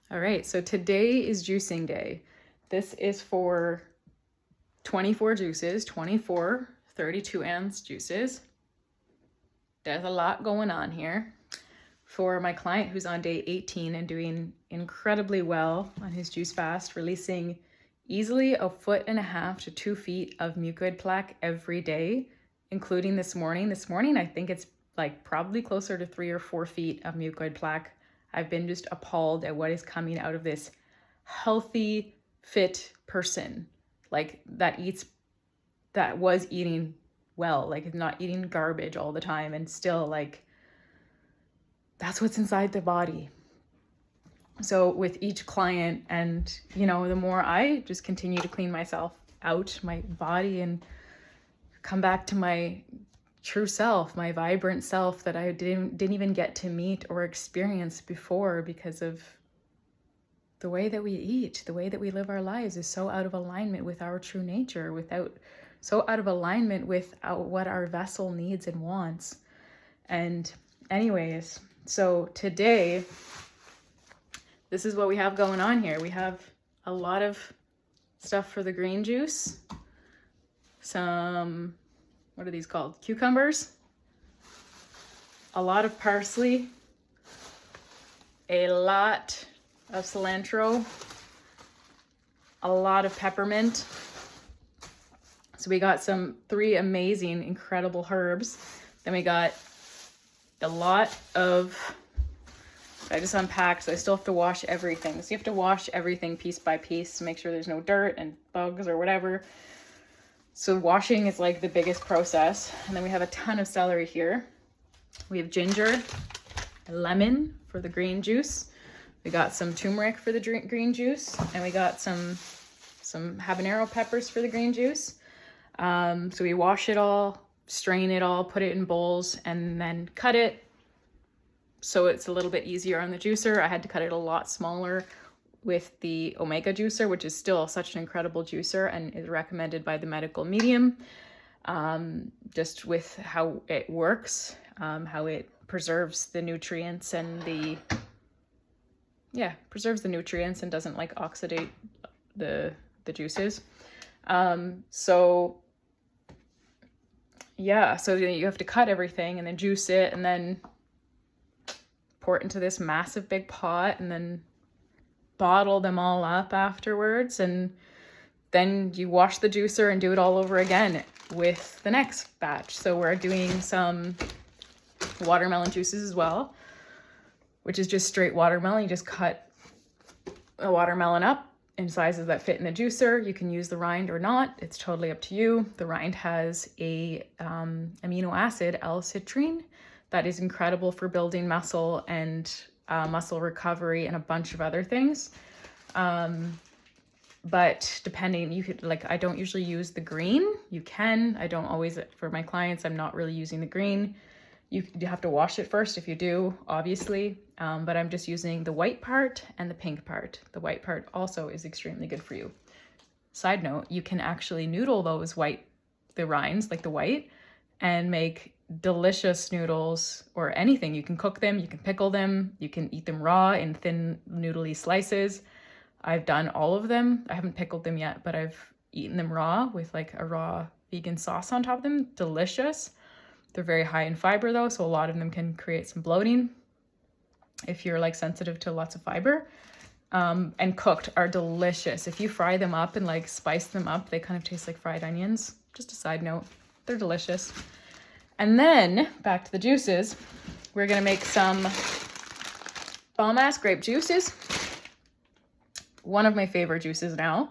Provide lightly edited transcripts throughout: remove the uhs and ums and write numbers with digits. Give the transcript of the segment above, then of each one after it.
All right, so today is juicing day. This is for 24 juices, 24 32-ounce juices. There's a lot going on here. For my client who's on day 18 and doing incredibly well on his juice fast, releasing easily 1.5 to 2 feet of mucoid plaque every day, including this morning. This morning, I think it's like probably closer to 3 or 4 feet of mucoid plaque. I've been just appalled at what is coming out of this healthy, fit person, like that was eating well, like not eating garbage all the time, and still like that's what's inside the body. So with each client, and the more I just continue to clean myself out, my body, and come back to my true self, my vibrant self that I didn't even get to meet or experience before, because of the way that we eat, the way that we live our lives is so out of alignment with our true nature, so out of alignment with what our vessel needs and wants. And anyways, so today, this is what we have going on here. We have a lot of stuff for the green juice. Some, what are these called? Cucumbers. A lot of parsley. A lot of cilantro. A lot of peppermint. So we got 3 amazing, incredible herbs. Then we got a lot of, I just unpacked, so I still have to wash everything. So you have to wash everything piece by piece to make sure there's no dirt and bugs or whatever. So washing is like the biggest process. And then we have a ton of celery here. We have ginger, lemon for the green juice. We got some turmeric for the green juice. And we got some habanero peppers for the green juice. So we wash it all, strain it all, put it in bowls, and then cut it so it's a little bit easier on the juicer. I had to cut it a lot smaller with the Omega juicer, which is still such an incredible juicer and is recommended by the medical medium, just with how it works, how it preserves the nutrients and preserves the nutrients and doesn't like oxidate the juices. So you have to cut everything and then juice it and then pour it into this massive big pot and then bottle them all up afterwards. And then you wash the juicer and do it all over again with the next batch. So we're doing some watermelon juices as well, which is just straight watermelon. You just cut a watermelon up in sizes that fit in the juicer. You can use the rind or not. It's totally up to you. The rind has a amino acid, L-citrine, that is incredible for building muscle and muscle recovery and a bunch of other things. But depending, you could, like, I don't usually use the green. You can. I don't always, for my clients, I'm not really using the green. You have to wash it first if you do, obviously. But I'm just using the white part and the pink part. The white part also is extremely good for you. Side note, you can actually noodle the rinds, like the white, and make delicious noodles or anything. You can cook them, you can pickle them, you can eat them raw in thin noodly slices. I've done all of them. I haven't pickled them yet, but I've eaten them raw with like a raw vegan sauce on top of them. Delicious. They're very high in fiber though, so a lot of them can create some bloating if you're like sensitive to lots of fiber. And cooked are delicious. If you fry them up and like spice them up, they kind of taste like fried onions. Just a side note, they're delicious. And then back to the juices, we're gonna make some bomb-ass grape juices. One of my favorite juices now.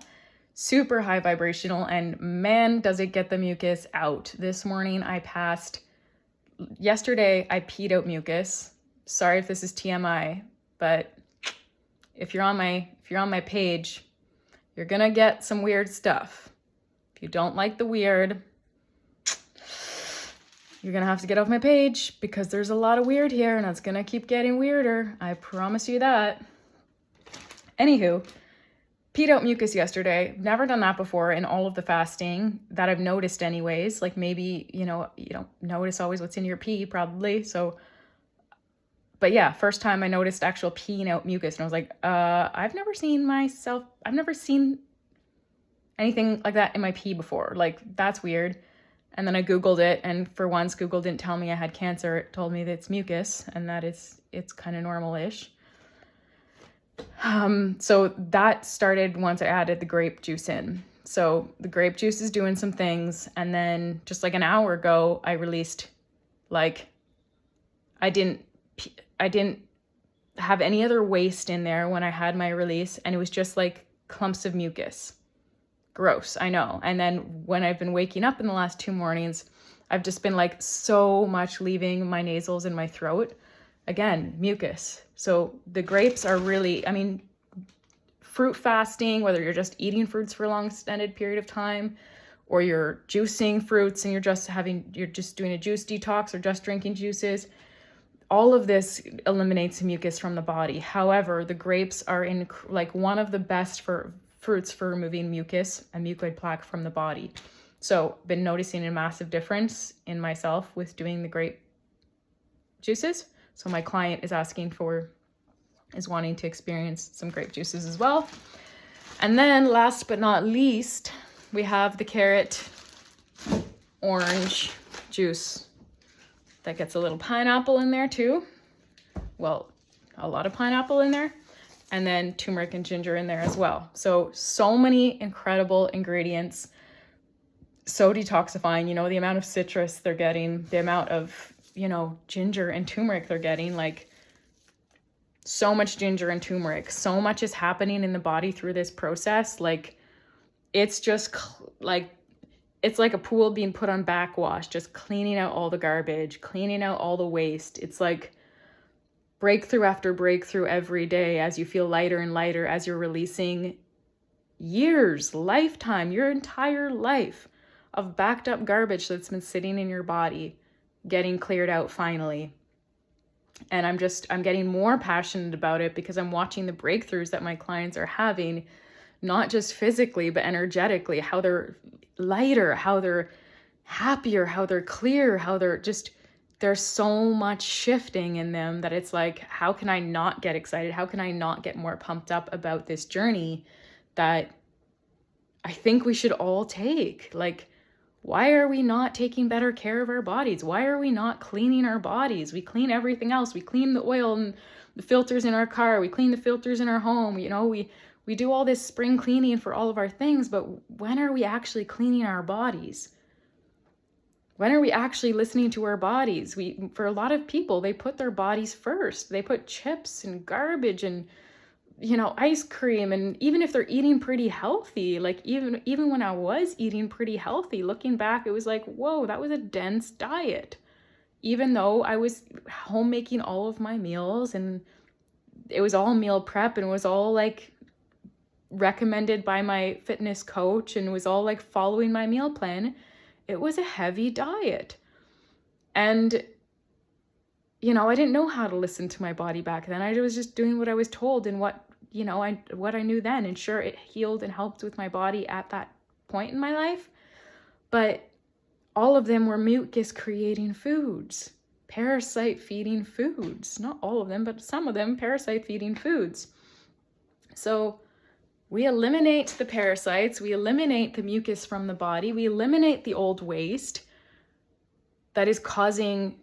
Super high vibrational, and man, does it get the mucus out. This morning yesterday I peed out mucus. Sorry if this is TMI, but if you're on my page, you're gonna get some weird stuff. If you don't like the weird, you're gonna have to get off my page, because there's a lot of weird here and it's gonna keep getting weirder. I promise you that. Anywho, peed out mucus yesterday. Never done that before in all of the fasting that I've noticed anyways. Like maybe, you don't notice always what's in your pee probably. So But yeah, first time I noticed actual peeing out mucus, and I was like, I've never seen anything like that in my pee before. Like, that's weird. And then I Googled it, and for once, Google didn't tell me I had cancer. It told me that it's mucus, and that it's kind of normal-ish. So that started once I added the grape juice in. So the grape juice is doing some things, and then just like an hour ago, I released, like, I didn't have any other waste in there when I had my release, and it was just like clumps of mucus. Gross, I know. And then when I've been waking up in the last 2 mornings, I've just been like so much leaving my nasals and my throat. Again, mucus. So the grapes are really, I mean, fruit fasting, whether you're just eating fruits for a long extended period of time, or you're juicing fruits and you're just doing a juice detox or just drinking juices, all of this eliminates mucus from the body. However, the grapes are like one of the best fruits for removing mucus and mucoid plaque from the body. So been noticing a massive difference in myself with doing the grape juices. So my client is wanting to experience some grape juices as well. And then last but not least, we have the carrot orange juice that gets a little pineapple in there too. Well, a lot of pineapple in there. And then turmeric and ginger in there as well. So many incredible ingredients. So detoxifying, the amount of citrus they're getting, the amount of, ginger and turmeric they're getting, like so much ginger and turmeric. So much is happening in the body through this process. Like, it's just like, it's like a pool being put on backwash, just cleaning out all the garbage, cleaning out all the waste. It's like breakthrough after breakthrough every day as you feel lighter and lighter, as you're releasing lifetime, your entire life of backed up garbage that's been sitting in your body, getting cleared out finally. And I'm getting more passionate about it because I'm watching the breakthroughs that my clients are having, not just physically, but energetically, how they're lighter, how they're happier, how they're clear, how there's so much shifting in them that it's like, how can I not get excited? How can I not get more pumped up about this journey that I think we should all take? Like, why are we not taking better care of our bodies? Why are we not cleaning our bodies? We clean everything else. We clean the oil and the filters in our car. We clean the filters in our home. We do all this spring cleaning for all of our things, but when are we actually cleaning our bodies? When are we actually listening to our bodies? For a lot of people, they put their bodies first. They put chips and garbage and, ice cream. And even if they're eating pretty healthy, like even when I was eating pretty healthy, looking back, it was like, whoa, that was a dense diet. Even though I was homemaking all of my meals and it was all meal prep and it was all like recommended by my fitness coach and it was all like following my meal plan, it was a heavy diet. And, I didn't know how to listen to my body back then. I was just doing what I was told and what I knew then. And sure, it healed and helped with my body at that point in my life. But all of them were mucus creating foods, parasite feeding foods. Not all of them, but some of them parasite feeding foods. So we eliminate the parasites, we eliminate the mucus from the body, we eliminate the old waste that is causing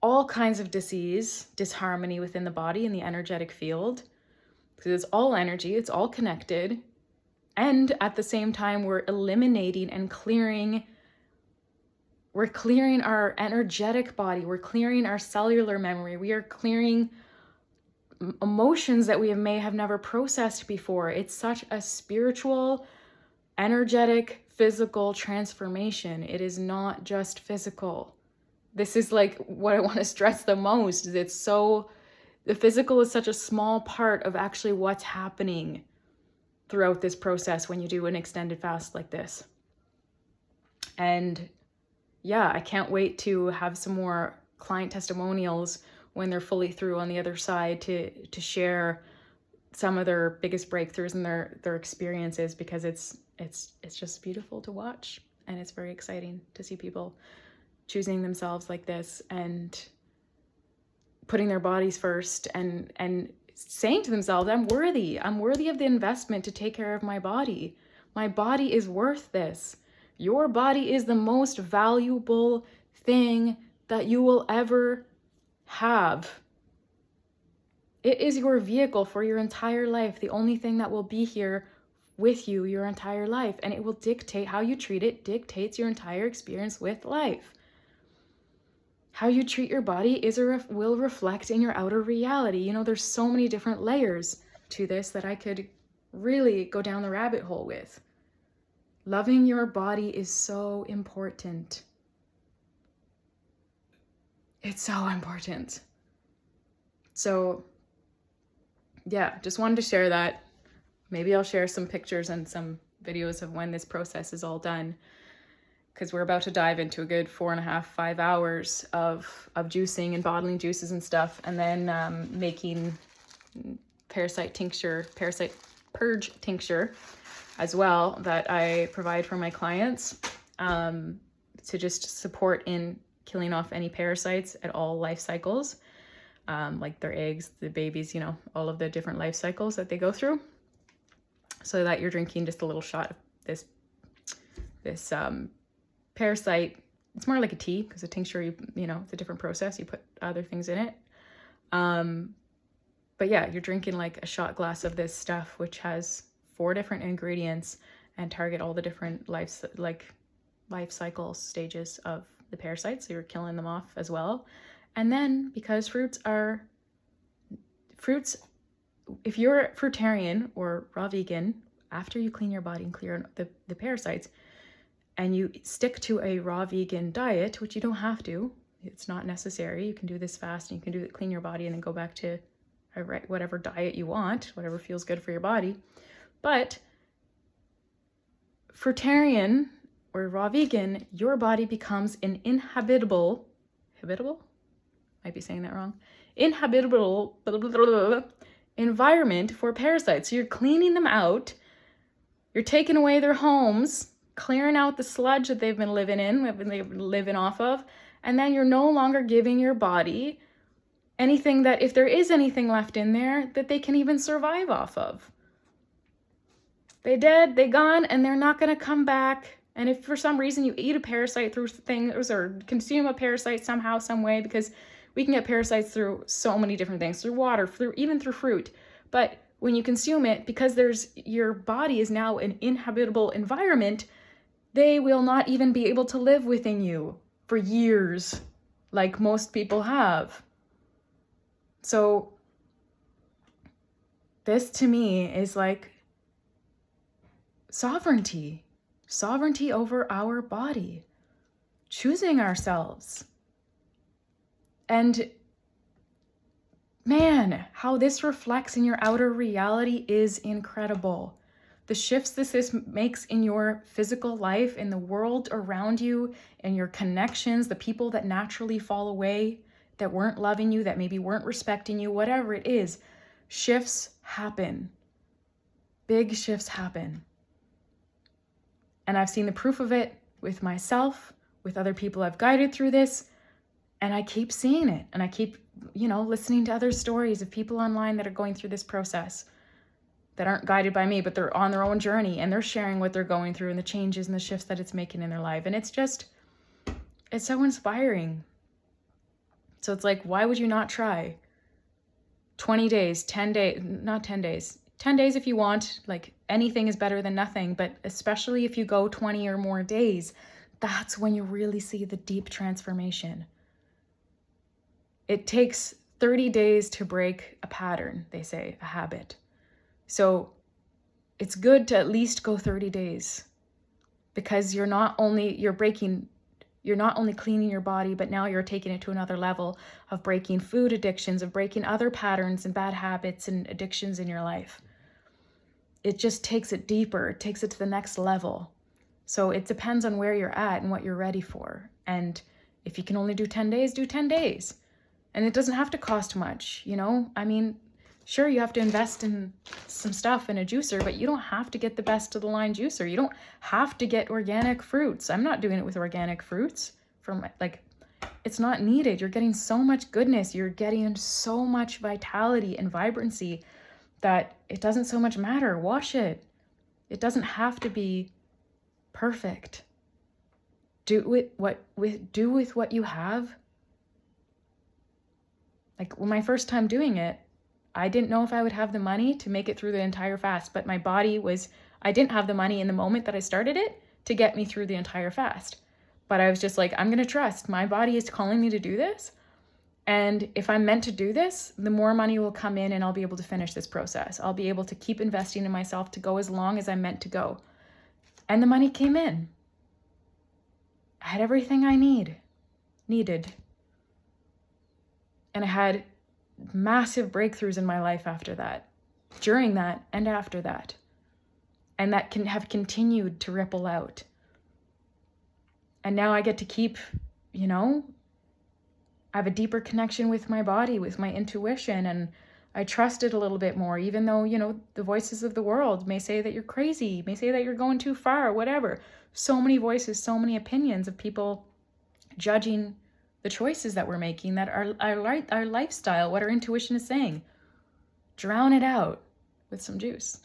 all kinds of disease, disharmony within the body and the energetic field. Because it's all energy, it's all connected. And at the same time, we're eliminating and clearing our energetic body, we're clearing our cellular memory, we are clearing emotions that we may have never processed before. It's such a spiritual, energetic, physical transformation. It is not just physical. This is like what I want to stress the most. The physical is such a small part of actually what's happening throughout this process when you do an extended fast like this. And yeah, I can't wait to have some more client testimonials when they're fully through on the other side to share some of their biggest breakthroughs and their experiences, because it's just beautiful to watch, and it's very exciting to see people choosing themselves like this and putting their bodies first and saying to themselves, I'm worthy of the investment to take care of my body. My body is worth this. Your body is the most valuable thing that you will ever have. It is your vehicle for your entire life, the only thing that will be here with you your entire life, and it will dictate how you treat it, dictates your entire experience with life. How you treat your body will reflect in your outer reality. You know, there's so many different layers to this that I could really go down the rabbit hole with. Loving your body is so important. It's so important. So, yeah, just wanted to share that. Maybe I'll share some pictures and some videos of when this process is all done, because we're about to dive into a good 4.5, 5 hours of juicing and bottling juices and stuff, and then making parasite purge tincture as well that I provide for my clients to just support in killing off any parasites at all life cycles, like their eggs, the babies, you know, all of the different life cycles that they go through, so that you're drinking just a little shot of this parasite. It's more like a tea, because a tincture, you know, it's a different process. You put other things in it. But yeah, you're drinking like a shot glass of this stuff, which has 4 different ingredients and target all the different life cycle stages of the parasites. So you're killing them off as well. And then because fruits, if you're fruitarian or raw vegan, after you clean your body and clear the parasites, and you stick to a raw vegan diet, which you don't have to, it's not necessary. You can do this fast, and you can do it, clean your body, and then go back to whatever diet you want, whatever feels good for your body. But fruitarian or raw vegan, your body becomes an inhabitable, might be saying that wrong, inhabitable environment for parasites. So you're cleaning them out, you're taking away their homes, clearing out the sludge that they've been living off of, and then you're no longer giving your body anything that, if there is anything left in there, that they can even survive off of. They dead, they gone, and they're not going to come back. And if for some reason you eat a parasite through things, or consume a parasite somehow, some way, because we can get parasites through so many different things, through water, even through fruit. But when you consume it, because your body is now an inhabitable environment, they will not even be able to live within you for years, like most people have. So this to me is like sovereignty over our body, choosing ourselves. And man, how this reflects in your outer reality is incredible. The shifts this makes in your physical life, in the world around you, and your connections, the people that naturally fall away, that weren't loving you, that maybe weren't respecting you, whatever it is, shifts happen. Big shifts happen. And I've seen the proof of it with myself, with other people I've guided through this, and I keep seeing it. And I keep, listening to other stories of people online that are going through this process, that aren't guided by me, but they're on their own journey, and they're sharing what they're going through and the changes and the shifts that it's making in their life. And it's so inspiring. So it's like, why would you not try? 20 days, 10 days, not 10 days, 10 days if you want. Like, anything is better than nothing, but especially if you go 20 or more days, that's when you really see the deep transformation. It takes 30 days to break a pattern, they say, a habit. So it's good to at least go 30 days, because you're not only cleaning your body, but now you're taking it to another level of breaking food addictions, of breaking other patterns and bad habits and addictions in your life. It just takes it deeper. It takes it to the next level. So it depends on where you're at and what you're ready for. And if you can only do 10 days, do 10 days. And it doesn't have to cost much, I mean, sure, you have to invest in some stuff in a juicer, but you don't have to get the best of the line juicer. You don't have to get organic fruits. I'm not doing it with organic fruits from it's not needed. You're getting so much goodness. You're getting so much vitality and vibrancy that it doesn't so much matter. Wash it. It doesn't have to be perfect. Do with what you have. Like, when my first time doing it, I didn't know if I would have the money to make it through the entire fast, but my body was, I didn't have the money in the moment that I started it to get me through the entire fast. But I was just like, I'm going to trust. My body is calling me to do this. And if I'm meant to do this, the more money will come in and I'll be able to finish this process. I'll be able to keep investing in myself to go as long as I'm meant to go. And the money came in. I had everything I needed. And I had massive breakthroughs in my life after that, during that, and after that. And that can have continued to ripple out. And now I get to keep, I have a deeper connection with my body, with my intuition, and I trust it a little bit more, even though, the voices of the world may say that you're crazy, may say that you're going too far, whatever. So many voices, so many opinions of people judging the choices that we're making, that our lifestyle, what our intuition is saying. Drown it out with some juice.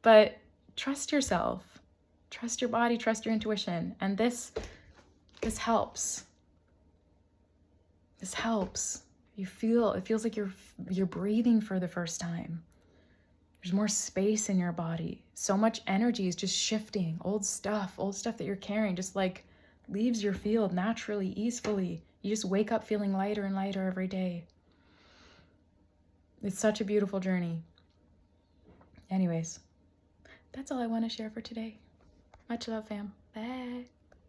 But trust yourself. Trust your body, trust your intuition. And this helps. This helps. It feels like you're breathing for the first time. There's more space in your body. So much energy is just shifting. Old stuff that you're carrying just like leaves your field naturally, easily. You just wake up feeling lighter and lighter every day. It's such a beautiful journey. Anyways, that's all I want to share for today. Much love, fam. Bye.